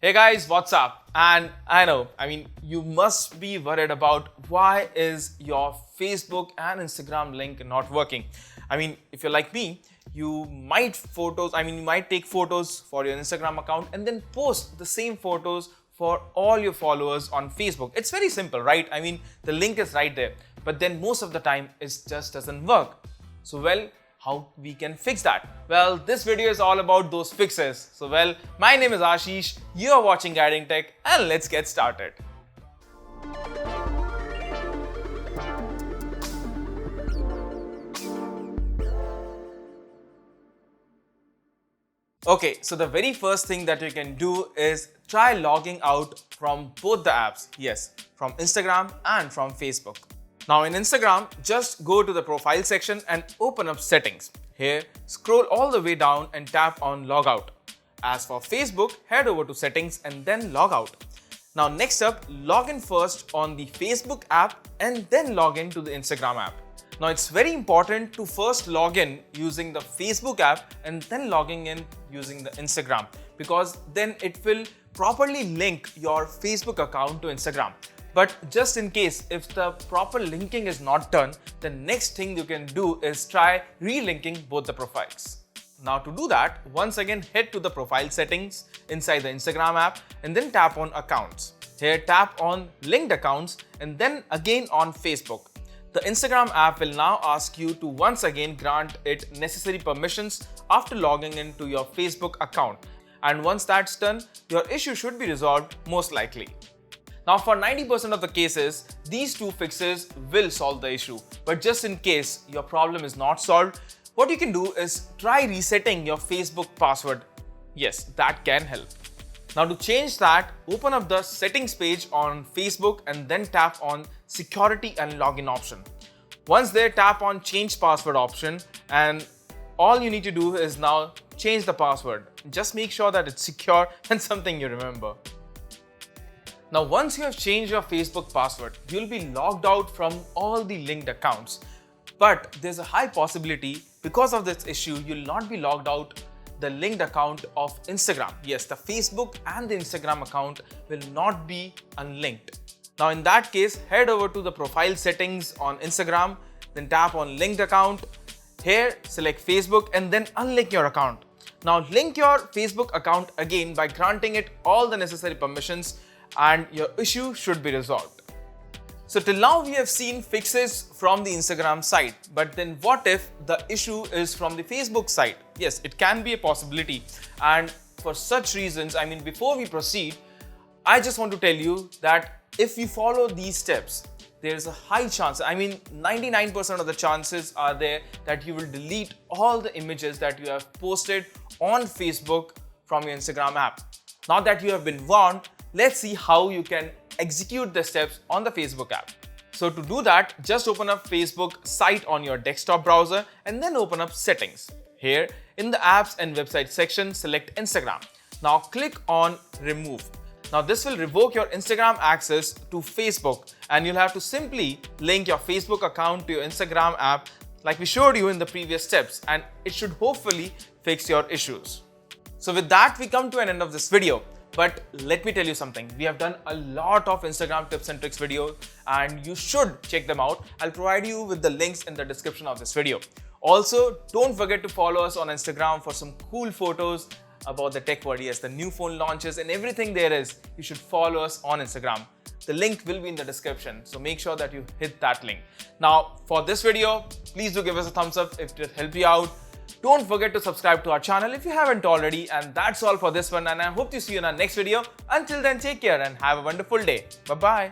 Hey guys, what's up? And I know, you must be worried about why is your Facebook and Instagram link not working. If you're like me, you might take photos for your Instagram account and then post the same photos for all your followers on Facebook. It's very simple, right? The link is right there, but then most of the time it just doesn't work. So, how we can fix that? Well, this video is all about those fixes. So, my name is Ashish, you are watching Guiding Tech, and let's get started. Okay, so the very first thing that you can do is try logging out from both the apps. Yes, from Instagram and from Facebook. Now in Instagram, just go to the profile section and open up settings. Here, scroll all the way down and tap on logout. As for Facebook, head over to settings and then log out. Now next up, log in first on the Facebook app and then log in to the Instagram app. Now it's very important to first log in using the Facebook app and then logging in using the Instagram, because then it will properly link your Facebook account to Instagram. But just in case if the proper linking is not done, the next thing you can do is try relinking both the profiles. Now to do that, once again head to the profile settings inside the Instagram app and then tap on accounts. Here tap on linked accounts and then again on Facebook. The Instagram app will now ask you to once again grant it necessary permissions after logging into your Facebook account. And once that's done, your issue should be resolved most likely. Now for 90% of the cases, these two fixes will solve the issue. But just in case your problem is not solved, what you can do is try resetting your Facebook password. Yes, that can help. Now to change that, open up the settings page on Facebook and then tap on security and login option. Once there, tap on change password option, and all you need to do is now change the password. Just make sure that it's secure and something you remember. Now, once you have changed your Facebook password, you'll be logged out from all the linked accounts. But there's a high possibility because of this issue, you'll not be logged out the linked account of Instagram. Yes, the Facebook and the Instagram account will not be unlinked. Now, in that case, head over to the profile settings on Instagram, then tap on linked account. Here, select Facebook and then unlink your account. Now, link your Facebook account again by granting it all the necessary permissions, and your issue should be resolved. So till now we have seen fixes from the Instagram side, but then what if the issue is from the Facebook side? Yes, it can be a possibility, and for such reasons, before we proceed, I just want to tell you that if you follow these steps, there is a high chance, 99% of the chances are there that you will delete all the images that you have posted on Facebook from your Instagram app. Now that you have been warned, let's see how you can execute the steps on the Facebook app. So to do that, just open up Facebook site on your desktop browser and then open up settings. Here in the apps and website section, select Instagram. Now click on remove. Now this will revoke your Instagram access to Facebook, and you'll have to simply link your Facebook account to your Instagram app like we showed you in the previous steps, and it should hopefully fix your issues. So with that, we come to an end of this video. But let me tell you something, we have done a lot of Instagram tips and tricks videos and you should check them out. I'll provide you with the links in the description of this video. Also, don't forget to follow us on Instagram for some cool photos about the tech world. Yes, the new phone launches and everything there is. You should follow us on Instagram. The link will be in the description, so make sure that you hit that link. Now, for this video, please do give us a thumbs up if it helped you out. Don't forget to subscribe to our channel if you haven't already, and that's all for this one, and I hope to see you in our next video. Until then, take care and have a wonderful day. Bye-bye.